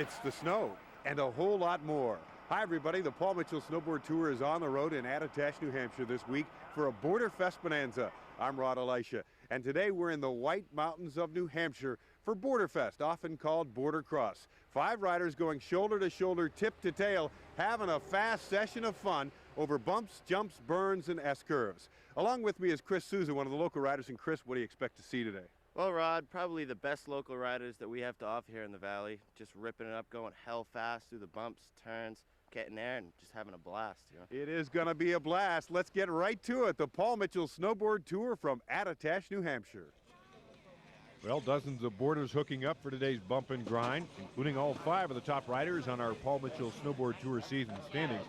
It's the snow and a whole lot more. Hi, everybody. The Paul Mitchell Snowboard Tour is on the road in Attitash, New Hampshire this week for a Boarderfest Bonanza. I'm Rod Elisha, and today we're in the White Mountains of New Hampshire for Boarderfest, often called Border Cross. 5 riders going shoulder to shoulder, tip to tail, having a fast session of fun over bumps, jumps, burns, and S-curves. Along with me is Chris Souza, one of the local riders. And Chris, what do you expect to see today? Well, Rod, probably the best local riders that we have to offer here in the valley. Just ripping it up, going hell fast through the bumps, turns, getting there, and just having a blast, you know? It is going to be a blast. Let's get right to it. The Paul Mitchell Snowboard Tour from Attitash, New Hampshire. Well, dozens of boarders hooking up for today's bump and grind, including all 5 of the top riders on our Paul Mitchell Snowboard Tour season standings.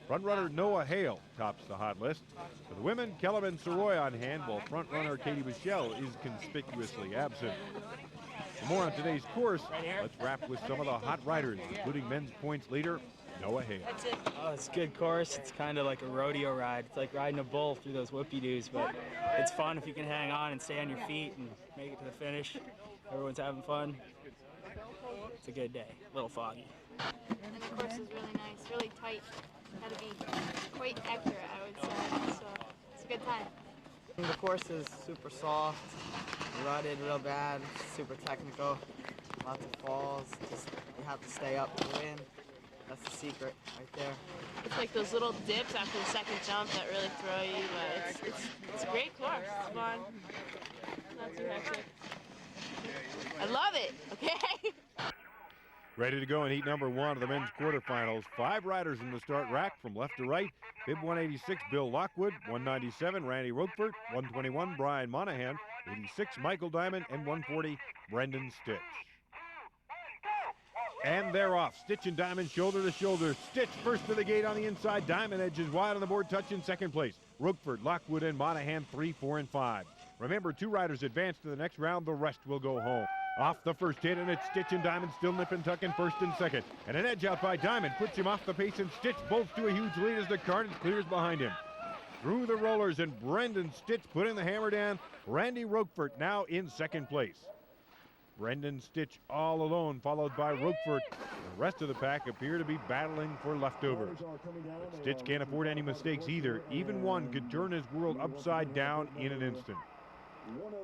Front-runner Noah Hale tops the hot list. For the women, Kellerman Soroy on hand, while front-runner Katie Michelle is conspicuously absent. For more on today's course, let's wrap with some of the hot riders, including men's points leader Noah Hale. Oh, it's a good course. It's kind of like a rodeo ride. It's like riding a bull through those whoopie-doos, but it's fun if you can hang on and stay on your feet and make it to the finish. Everyone's having fun. It's a good day. A little foggy. And the course is really nice, really tight. Had to be quite accurate, I would say. So it's a good time. The course is super soft, rutted real bad, super technical, lots of falls. Just you have to stay up to win. That's the secret right there. It's like those little dips after the second jump that really throw you, but it's a great course. It's fun. Not too hectic. I love it, okay? Ready to go in heat number 1 of the men's quarterfinals. 5 riders in the start rack from left to right. Bib 186, Bill Lockwood. 197, Randy Roquefort. 121, Brian Monahan. 86, Michael Diamond. And 140, Brendan Stitch. And they're off. Stitch and Diamond shoulder to shoulder. Stitch first to the gate on the inside. Diamond edges wide on the board, touch in second place. Roquefort, Lockwood, and Monahan 3, 4, and 5. Remember, 2 riders advance to the next round. The rest will go home. Off the first hit, and it's Stitch and Diamond still nip and tuck in first and second. And an edge out by Diamond puts him off the pace, and Stitch bolts to a huge lead as the Carnage clears behind him. Through the rollers, and Brendan Stitch putting the hammer down. Randy Roquefort now in second place. Brendan Stitch all alone, followed by Roquefort. The rest of the pack appear to be battling for leftovers. But Stitch can't afford any mistakes either. Even one could turn his world upside down in an instant.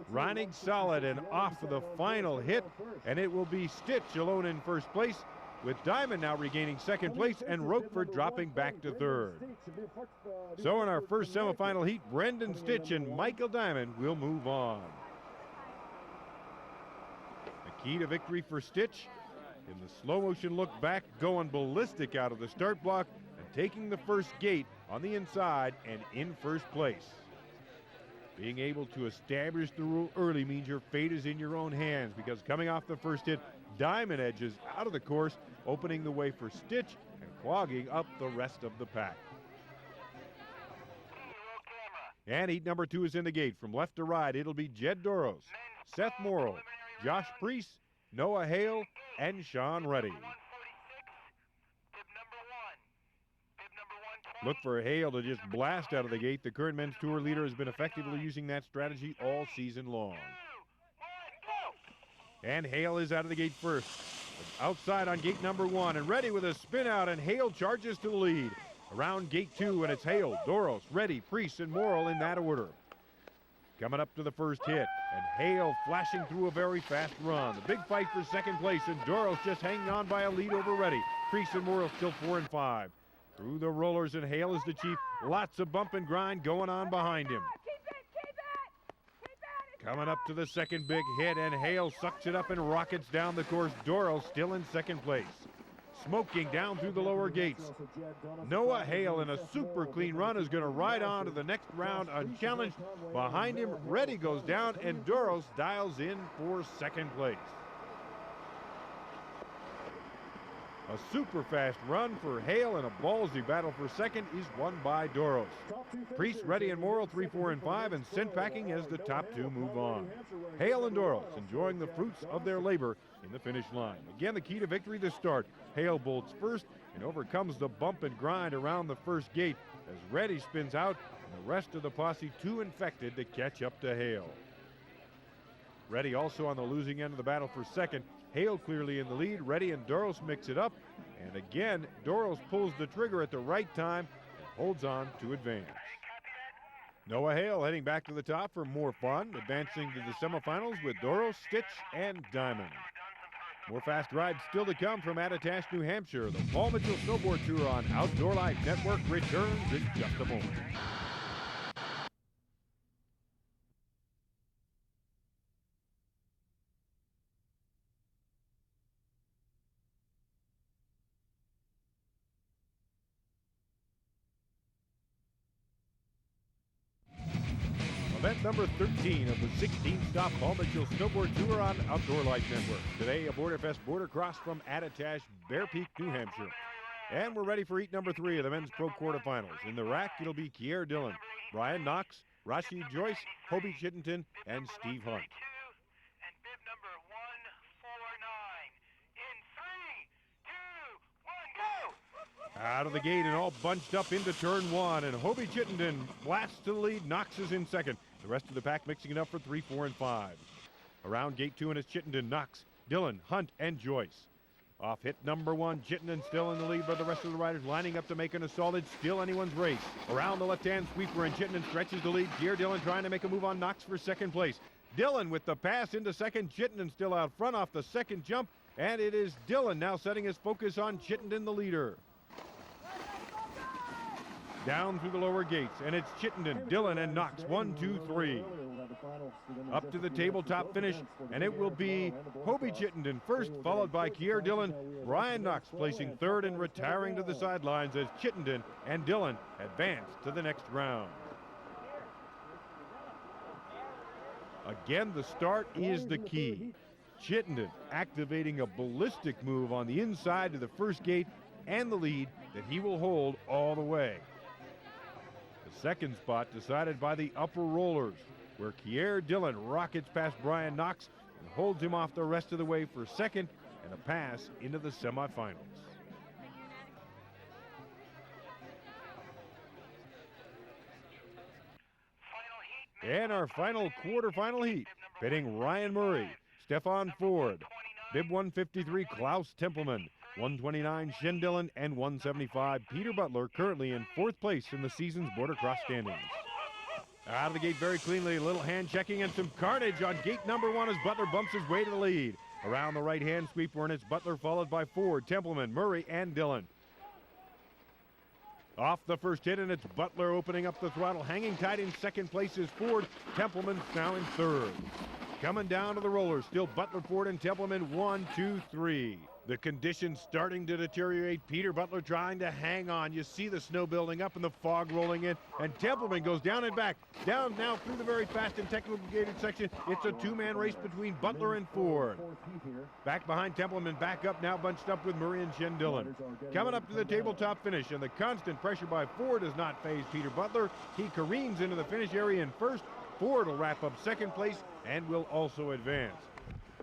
Riding solid and off for the final hit, and it will be Stitch alone in first place, with Diamond now regaining second place and Roquefort dropping back to third. So in our first semifinal heat, Brendan Stitch and Michael Diamond will move on. The key to victory for Stitch in the slow motion look back, going ballistic out of the start block and taking the first gate on the inside and in first place. Being able to establish the rule early means your fate is in your own hands, because coming off the first hit, Diamond edges out of the course, opening the way for Stitch and clogging up the rest of the pack. And heat number 2 is in the gate. From left to right, it'll be Jed Doros, Seth Morrill, Josh Priest, Noah Hale, and Sean Reddy. Look for Hale to just blast out of the gate. The current men's tour leader has been effectively using that strategy all season long. And Hale is out of the gate first. Outside on gate number 1 and Reddy with a spin out, and Hale charges to the lead. Around gate 2, and it's Hale, Doros, Reddy, Priest, and Morrill in that order. Coming up to the first hit, and Hale flashing through a very fast run. The big fight for second place, and Doros just hanging on by a lead over Reddy. Priest and Morrill still 4 and 5. Through the rollers, and Hale is the chief. Lots of bump and grind going on behind him. Coming up to the second big hit, and Hale sucks it up and rockets down the course. Doros still in second place. Smoking down through the lower gates. Noah Hale in a super clean run is going to ride on to the next round unchallenged. Behind him, Reddy goes down, and Doros dials in for second place. A super fast run for Hale, and a ballsy battle for second is won by Doros. Priest, Reddy, and Morrill 3, 4, and 5, and sent packing as the top 2 move on. Hale and Doros enjoying the fruits of their labor in the finish line. Again, the key to victory to start. Hale bolts first and overcomes the bump and grind around the first gate as Reddy spins out, and the rest of the posse too infected to catch up to Hale. Reddy also on the losing end of the battle for second. Hale clearly in the lead. Reddy and Doros mix it up. And again, Doros pulls the trigger at the right time and holds on to advance. Noah Hale heading back to the top for more fun, advancing to the semifinals with Doros, Stitch, and Diamond. More fast rides still to come from Attitash, New Hampshire. The Paul Mitchell Snowboard Tour on Outdoor Life Network returns in just a moment. Event number 13 of the 16-stop Paul Mitchell Snowboard Tour on Outdoor Life Network. Today, a Boarderfest border cross from Attitash, Bear Peak, New Hampshire. And we're ready for heat number 3 of the men's pro quarterfinals. In the rack, it'll be Kier Dillon, Brian Knox, Rashid Joyce, Hobie Chittenden, and Steve Hunt. And bib number 149. In 3, 2, 1, go! Out of the gate and all bunched up into turn 1, and Hobie Chittenden blasts to the lead. Knox is in second. The rest of the pack mixing it up for 3, 4, and 5. Around gate 2 and it's Chittenden, Knox, Dillon, Hunt, and Joyce. Off hit number 1, Chittenden still in the lead, but the rest of the riders lining up to make an assault. It's still anyone's race. Around the left-hand sweeper, and Chittenden stretches the lead. Kier Dillon trying to make a move on Knox for second place. Dillon with the pass into second. Chittenden still out front off the second jump, and it is Dillon now setting his focus on Chittenden, the leader. Down through the lower gates, and it's Chittenden, Dillon, and Knox. 1, 2, 3. Up to the tabletop finish, and it will be Hobie Chittenden first, followed by Kier Dillon. Brian Knox placing third and retiring to the sidelines as Chittenden and Dillon advance to the next round. Again, the start is the key. Chittenden activating a ballistic move on the inside to the first gate and the lead that he will hold all the way. The second spot decided by the upper rollers, where Kier Dillon rockets past Brian Knox and holds him off the rest of the way for second and a pass into the semifinals. And our final quarterfinal heat, pitting Ryan Murray, Stefan Ford, bib 153 Klaus Templeman, 129 Shen Dillon, and 175 Peter Butler, currently in 4th place in the season's border cross standings. Out of the gate very cleanly, a little hand checking and some carnage on gate number 1 as Butler bumps his way to the lead. Around the right-hand sweeper, and it's Butler followed by Ford, Templeman, Murray, and Dillon. Off the first hit, and it's Butler opening up the throttle. Hanging tight in second place is Ford. Templeman's now in third. Coming down to the rollers, still Butler, Ford, and Templeman, 1, 2, 3. The conditions starting to deteriorate. Peter Butler trying to hang on. You see the snow building up and the fog rolling in. And Templeman goes down and back. Down now through the very fast and technical gated section. It's a two-man race between Butler and Ford. Back behind Templeman, back up now bunched up with Murray and Shen Dillon. Coming up to the tabletop finish, and the constant pressure by Ford does not faze Peter Butler. He careens into the finish area in first. Ford will wrap up second place and will also advance.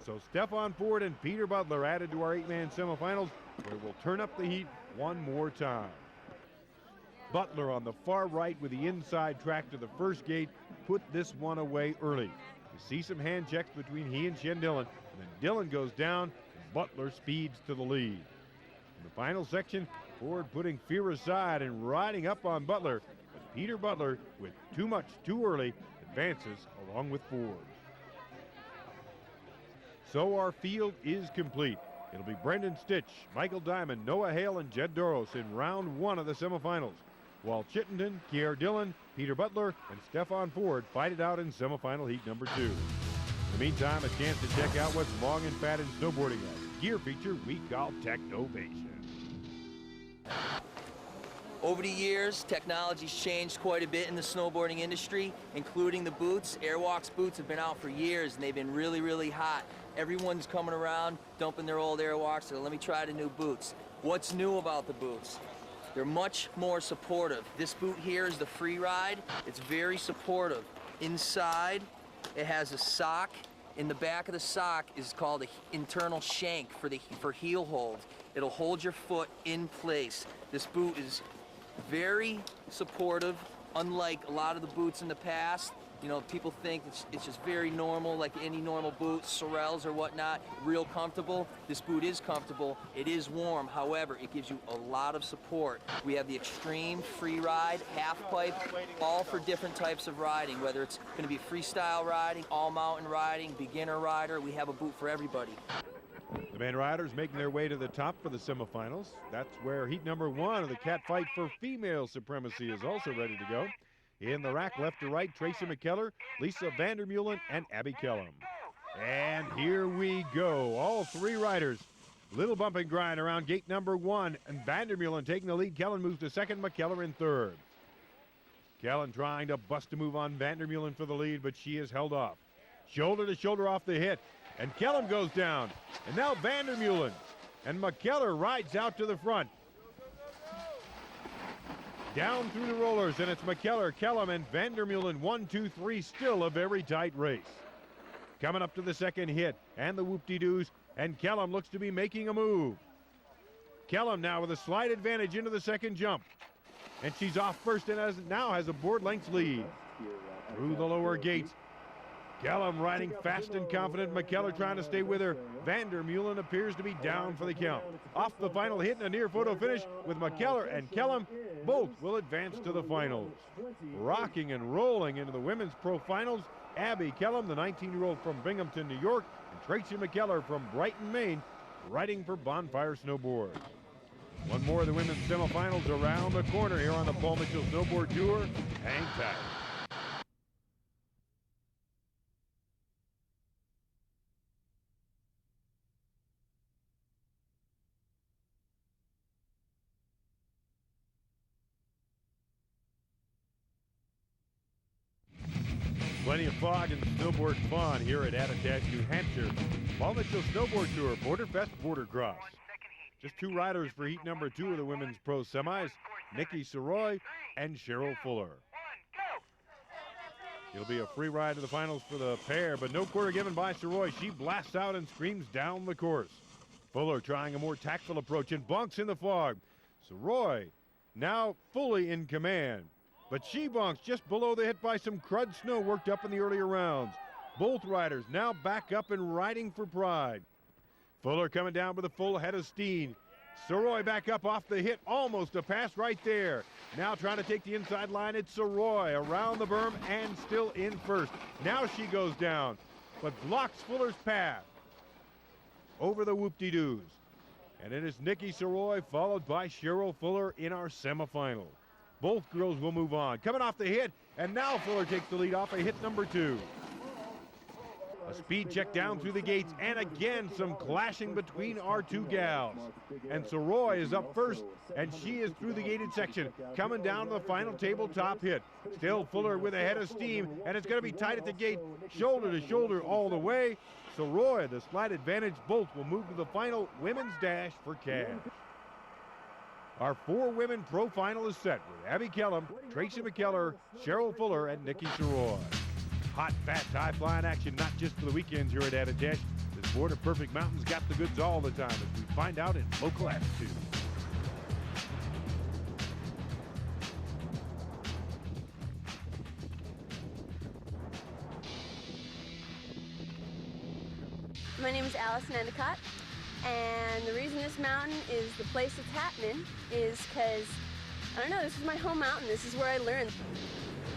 So Stefan Ford and Peter Butler added to our 8-man semifinals, where we'll turn up the heat one more time. Butler on the far right with the inside track to the first gate put this one away early. You see some hand checks between he and Shen Dillon, and then Dillon goes down and Butler speeds to the lead. In the final section, Ford putting fear aside and riding up on Butler, but Peter Butler, with too much too early, advances along with Ford. So our field is complete. It'll be Brendan Stitch, Michael Diamond, Noah Hale, and Jed Doros in round 1 of the semifinals, while Chittenden, Kier Dillon, Peter Butler, and Stefan Ford fight it out in semifinal heat number 2. In the meantime, a chance to check out what's long and fat in snowboarding as gear feature we call Technovation. Over the years, technology's changed quite a bit in the snowboarding industry, including the boots. Airwalks boots have been out for years, and they've been really, really hot. Everyone's coming around, dumping their old Airwalks, so let me try the new boots. What's new about the boots? They're much more supportive. This boot here is the Free Ride. It's very supportive. Inside, it has a sock. In the back of the sock is called an internal shank for heel hold. It'll hold your foot in place. This boot is very supportive, unlike a lot of the boots in the past. You know, people think it's just very normal, like any normal boot, Sorels or whatnot, real comfortable. This boot is comfortable, it is warm, however, it gives you a lot of support. We have the extreme, free ride, half pipe, all for different types of riding, whether it's gonna be freestyle riding, all mountain riding, beginner rider, we have a boot for everybody. The men riders making their way to the top for the semifinals. That's where heat number 1 of the cat fight for female supremacy is also ready to go. In the rack, left to right, Tracy McKellar, Lisa Vandermeulen, and Abby Kellum. And here we go. All 3 riders. Little bump and grind around gate number 1, and Vandermeulen taking the lead. Kellum moves to second, McKellar in third. Kellum trying to bust a move on Vandermeulen for the lead, but she is held off. Shoulder to shoulder off the hit, and Kellum goes down. And now Vandermeulen, and McKellar rides out to the front. Down through the rollers, and it's McKellar, Kellum, and Vandermeulen, 1, 2, 3, still a very tight race. Coming up to the second hit, and the whoop-de-doos, and Kellum looks to be making a move. Kellum now with a slight advantage into the second jump. And she's off first and now has a board length lead. Through the lower gates, Kellum riding fast and confident. McKellar trying to stay with her. Vandermeulen appears to be down for the count. Off the final hit and a near photo finish with McKellar and Kellum. Both will advance to the finals. Rocking and rolling into the women's pro finals, Abby Kellum, the 19-year-old from Binghamton, New York, and Tracy McKellar from Brighton, Maine, riding for Bonfire Snowboard. One more of the women's semifinals around the corner here on the Paul Mitchell Snowboard Tour. Hang tight. Plenty of fog and snowboard fun here at Attitash, New Hampshire. Paul Mitchell Snowboard Tour, Boarderfest Bordercross. Just 2 riders for heat number 2 of the women's pro semis, Nikki Soroy and Cheryl Fuller. It'll be a free ride to the finals for the pair, but no quarter given by Soroy. She blasts out and screams down the course. Fuller trying a more tactful approach and bonks in the fog. Soroy now fully in command. But she bonks just below the hit by some crud snow worked up in the earlier rounds. Both riders now back up and riding for pride. Fuller coming down with a full head of steam. Soroy back up off the hit, almost a pass right there. Now trying to take the inside line, it's Soroy around the berm and still in first. Now she goes down, but blocks Fuller's path over the whoop-de-doos. And it is Nikki Soroy followed by Cheryl Fuller in our semifinal. Both girls will move on. Coming off the hit, and now Fuller takes the lead off a hit number 2. A speed check down through the gates, and again some clashing between our 2 gals. And Soroy is up first, and she is through the gated section, coming down to the final tabletop hit. Still Fuller with a head of steam, and it's going to be tight at the gate, shoulder to shoulder all the way. Soroy, the slight advantage, both will move to the final women's dash for cash. Our 4 women pro final is set with Abby Kellum, Tracy McKellar, Cheryl Fuller, and Nikki Soroy. Hot, fast, high-flying action, not just for the weekends here at Attitash. This Border Perfect Mountain's got the goods all the time, as we find out in local attitude. My name is Allison Endicott. And the reason this mountain is the place it's happening is because, I don't know, this is my home mountain. This is where I learned.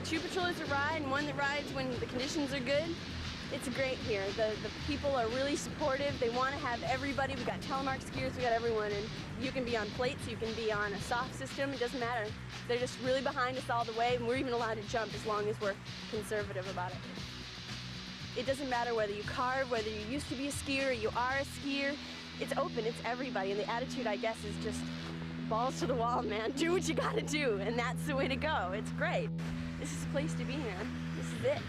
2 patrollers to ride and 1 that rides when the conditions are good. It's great here. The people are really supportive. They want to have everybody. We got telemark skiers, we got everyone. And you can be on plates, you can be on a soft system, it doesn't matter. They're just really behind us all the way, and we're even allowed to jump as long as we're conservative about it. It doesn't matter whether you carve, whether you used to be a skier or you are a skier. It's open, it's everybody, and the attitude, I guess, is just balls to the wall, man. Do what you gotta do, and that's the way to go. It's great. This is the place to be, man. This is it.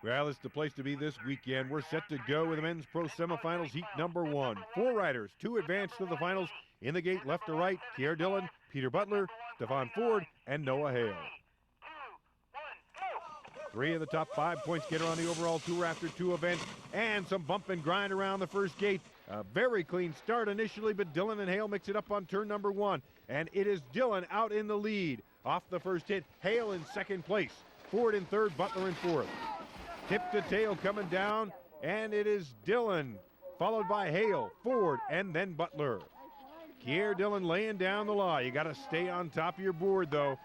Well, it's the place to be this weekend. We're set to go with the men's pro semifinals heat number 1. 4 riders, 2 advance to the finals. In the gate, left to right, Kier Dillon, Peter Butler, Stefan Ford, and Noah Hale. 3 of the top 5 points getter on the overall tour after 2 events, and some bump and grind around the first gate. A very clean start initially, but Dillon and Hale mix it up on turn number 1. And it is Dillon out in the lead. Off the first hit, Hale in second place. Ford in third, Butler in fourth. Tip to tail coming down, and it is Dillon, followed by Hale, Ford, and then Butler. Kier Dillon laying down the law. You got to stay on top of your board, though.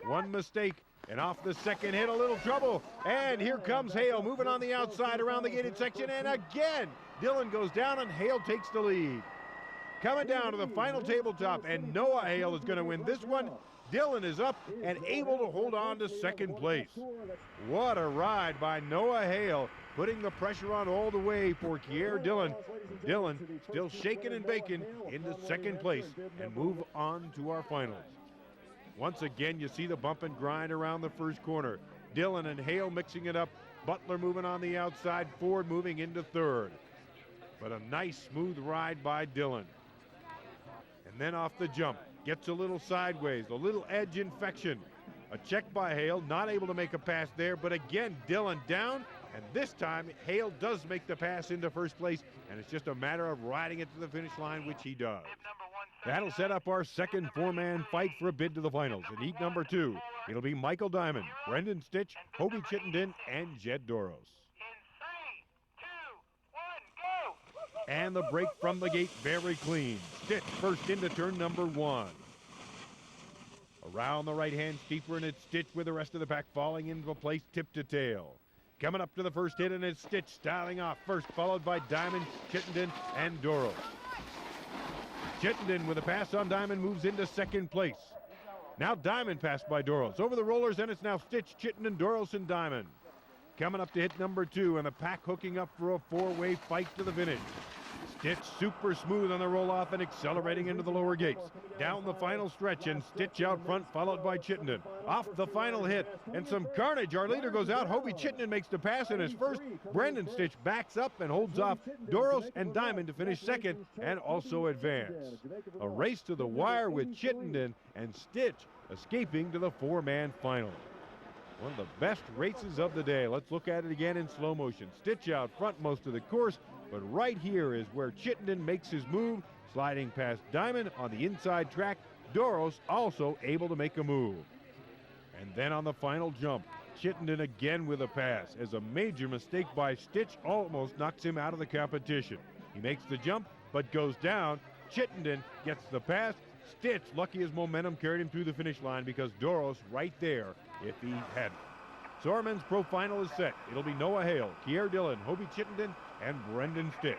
One mistake, and off the second hit, a little trouble. And here comes Hale, moving on the outside around the gated section, and again, Dillon goes down, and Hale takes the lead. Coming down to the final tabletop, and Noah Hale is going to win this one. Dillon is up and able to hold on to second place. What a ride by Noah Hale, putting the pressure on all the way for Kier Dillon. Dillon still shaking and baking into second place and move on to our finals. Once again, you see the bump and grind around the first corner. Dillon and Hale mixing it up. Butler moving on the outside, Ford moving into third. But a nice smooth ride by Dillon. And then off the jump, gets a little sideways, a little edge infection. A check by Hale, not able to make a pass there, but again, Dillon down, and this time Hale does make the pass into first place, and it's just a matter of riding it to the finish line, which he does. That'll set up our second four-man fight for a bid to the finals. In heat number 2, it'll be Michael Diamond, Brendan Stitch, Hobie Chittenden, and Jed Doros. And the break from the gate very clean. Stitch first into turn number 1. Around the right-hand steeper, and it's Stitch with the rest of the pack falling into place tip to tail. Coming up to the first hit, and it's Stitch styling off first, followed by Diamond, Chittenden, and Doros. Chittenden with a pass on Diamond moves into second place. Now Diamond passed by Doros. Over the rollers, and it's now Stitch, Chittenden, Doros, and Diamond. Coming up to hit number 2, and the pack hooking up for a four-way fight to the finish. Stitch super smooth on the roll-off and accelerating into the lower gates. Down the final stretch, and Stitch out front, followed by Chittenden. Off the final hit, and some carnage. Our leader goes out. Hobie Chittenden makes the pass in his first. Brendan Stitch backs up and holds off Doros and Diamond to finish second and also advance. A race to the wire with Chittenden and Stitch escaping to the four-man final. One of the best races of the day. Let's look at it again in slow motion. Stitch out front most of the course, but right here is where Chittenden makes his move, sliding past Diamond on the inside track. Doros also able to make a move. And then on the final jump, Chittenden again with a pass, as a major mistake by Stitch almost knocks him out of the competition. He makes the jump, but goes down. Chittenden gets the pass. Stitch, lucky his momentum carried him through the finish line, because Doros right there if he hadn't. So our men's pro final is set. It'll be Noah Hale, Kier Dillon, Hobie Chittenden, and Brendan Stitch.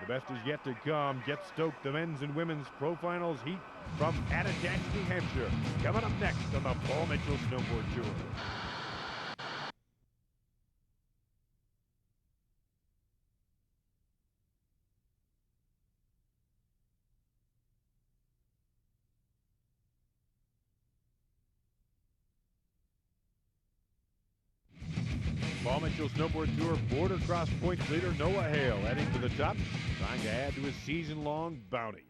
The best is yet to come. Get stoked, the men's and women's pro finals heat from Attitash, New Hampshire. Coming up next on the Paul Mitchell Snowboard Tour. Paul Mitchell Snowboard Tour border cross points leader Noah Hale heading to the top, trying to add to his season-long bounty.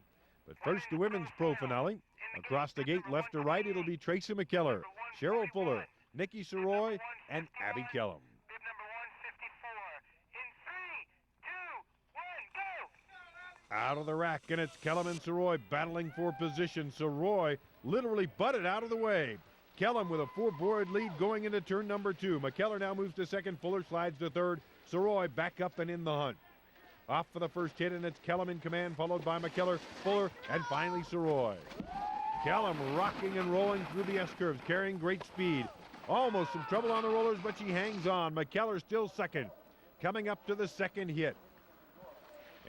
But first, the women's pro finale. Across the gate, left to right, it'll be Tracy McKellar, Cheryl Fuller, Nikki Soroy, and Abby Kellum. Out of the rack, and it's Kellum and Soroy battling for position. Soroy literally butted out of the way. Kellum with a four-board lead going into turn number 2. McKellar now moves to second. Fuller slides to third. Soroy back up and in the hunt. Off for the first hit, and it's Kellum in command, followed by McKellar, Fuller, and finally Soroy. Kellum rocking and rolling through the S-curves, carrying great speed. Almost some trouble on the rollers, but she hangs on. McKellar still second. Coming up to the second hit.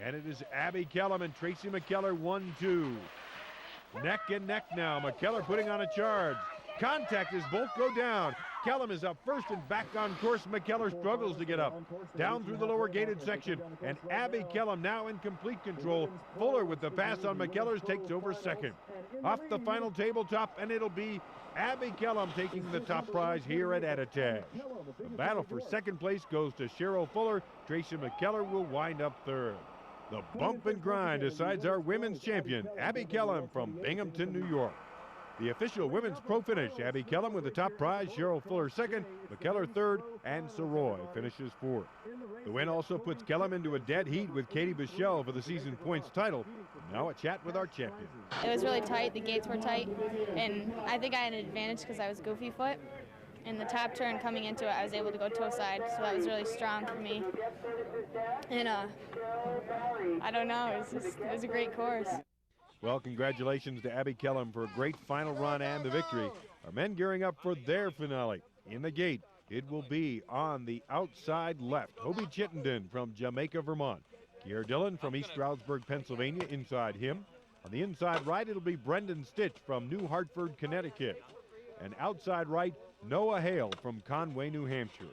And it is Abby Kellum and Tracy McKellar 1-2. Neck and neck now. McKellar putting on a charge. Contact as both go down. Kellum is up first and back on course. McKellar struggles to get up. Down through the lower gated section. And Abby Kellum now in complete control. Fuller with the pass on McKellar's takes over second. Off the final tabletop, and it'll be Abby Kellum taking the top prize here at Attitash. The battle for second place goes to Cheryl Fuller. Tracy McKellar will wind up third. The bump and grind decides our women's champion, Abby Kellum from Binghamton, New York. The official women's pro finish, Abby Kellum with the top prize, Cheryl Fuller second, McKellar third, and Soroy finishes fourth. The win also puts Kellum into a dead heat with Katie Bichelle for the season points title. Now a chat with our champion. It was really tight, the gates were tight, and I think I had an advantage because I was goofy foot. in the top turn coming into it, I was able to go toe side, so that was really strong for me. And I don't know, it was a great course. Well, congratulations to Abby Kellum for a great final run and the victory. Our men gearing up for their finale. In the gate, it will be on the outside left, Hobie Chittenden from Jamaica, Vermont. Kier Dillon from East Stroudsburg, Pennsylvania, inside him. On the inside right, it'll be Brendan Stitch from New Hartford, Connecticut. And outside right, Noah Hale from Conway, New Hampshire.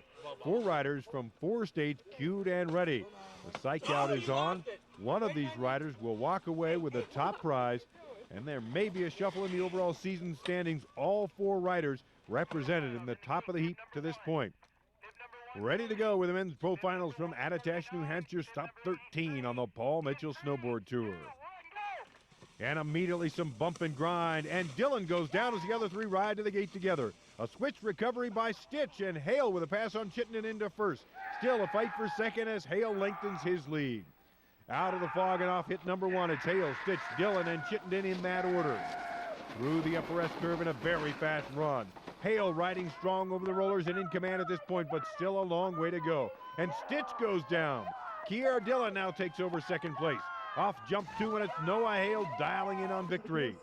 4 riders from 4 states queued and ready. The psych out is on. One of these riders will walk away with the top prize, and there may be a shuffle in the overall season standings. All 4 riders represented in the top of the heap to this point. Ready to go with the men's pro finals from Attitash, New Hampshire, stop 13 on the Paul Mitchell Snowboard Tour. And immediately some bump and grind, and Dillon goes down as the other 3 ride to the gate together. A switch recovery by Stitch, and Hale with a pass on Chittenden into first. Still a fight for second as Hale lengthens his lead. Out of the fog and off hit number 1, it's Hale, Stitch, Dillon, and Chittenden in that order. Through the upper S curve in a very fast run. Hale riding strong over the rollers and in command at this point, but still a long way to go. And Stitch goes down. Kier Dillon now takes over second place. Off jump 2, and it's Noah Hale dialing in on victory.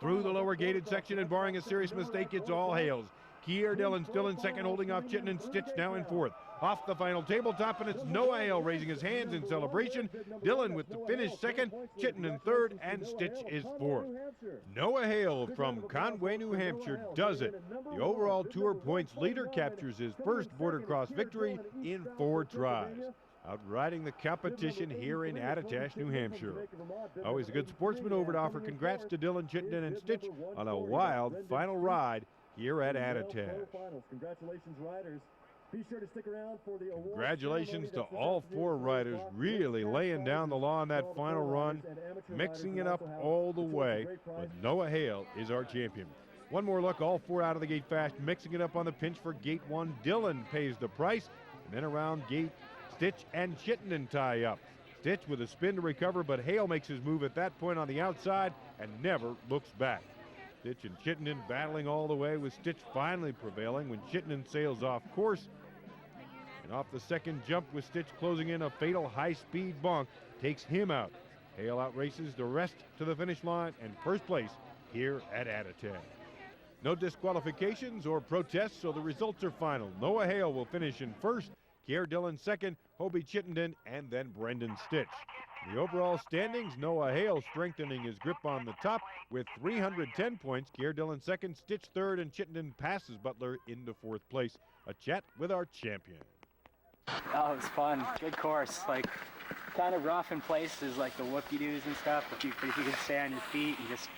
Through the lower gated section, and barring a serious mistake, it's all Hales. Kier Dillon still in second, holding off Chittenden. Stitch now in fourth. Off the final tabletop, and it's Noah Hale raising his hands in celebration. Dillon with the finish second, Chittenden third, and Stitch is fourth. Noah Hale from Conway, New Hampshire does it. The overall tour points leader captures his first border cross victory in 4 tries. Outriding the competition here in Attitash, New Hampshire. Always a good sportsman. Over to offer congrats to Dillon, Chittenden, and Stitch on a wild final ride here at Attitash. Congratulations, riders. Be sure to stick around for the award. Congratulations to all 4 riders, really laying down the law on that final run, mixing it up all the way, but Noah Hale is our champion. One more look, all 4 out of the gate fast, mixing it up on the pinch for gate 1. Dillon pays the price, and then around gate, Stitch and Chittenden tie up. Stitch with a spin to recover, but Hale makes his move at that point on the outside and never looks back. Stitch and Chittenden battling all the way, with Stitch finally prevailing when Chittenden sails off course. And off the second jump, with Stitch closing in, a fatal high-speed bonk takes him out. Hale outraces the rest to the finish line and first place here at Attitash. No disqualifications or protests, so the results are final. Noah Hale will finish in first, Kier Dillon second, Hobie Chittenden, and then Brendan Stitch. The overall standings, Noah Hale strengthening his grip on the top with 310 points. Kier Dillon second, Stitch third, and Chittenden passes Butler into 4th place. A chat with our champion. Oh, it was fun. Good course. Like, kind of rough in places, like the whoopie-doos and stuff. But if you can stay on your feet and just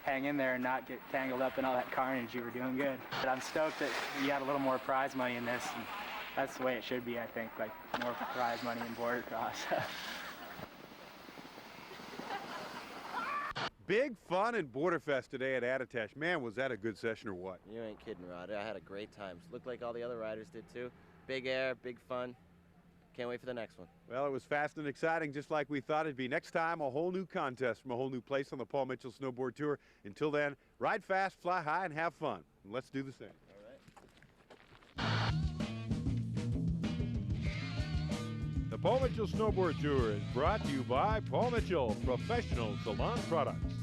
hang in there and not get tangled up in all that carnage, you were doing good. But I'm stoked that you had a little more prize money in this. And that's the way it should be, I think, like more prize money in border cross. Big fun in Boarderfest today at Attitash. Man, was that a good session or what? You ain't kidding, Rod. I had a great time. Looked like all the other riders did too. Big air, big fun. Can't wait for the next one. Well, it was fast and exciting, just like we thought it'd be. Next time, a whole new contest from a whole new place on the Paul Mitchell Snowboard Tour. Until then, ride fast, fly high, and have fun. And let's do the same. All right. The Paul Mitchell Snowboard Tour is brought to you by Paul Mitchell Professional Salon Products.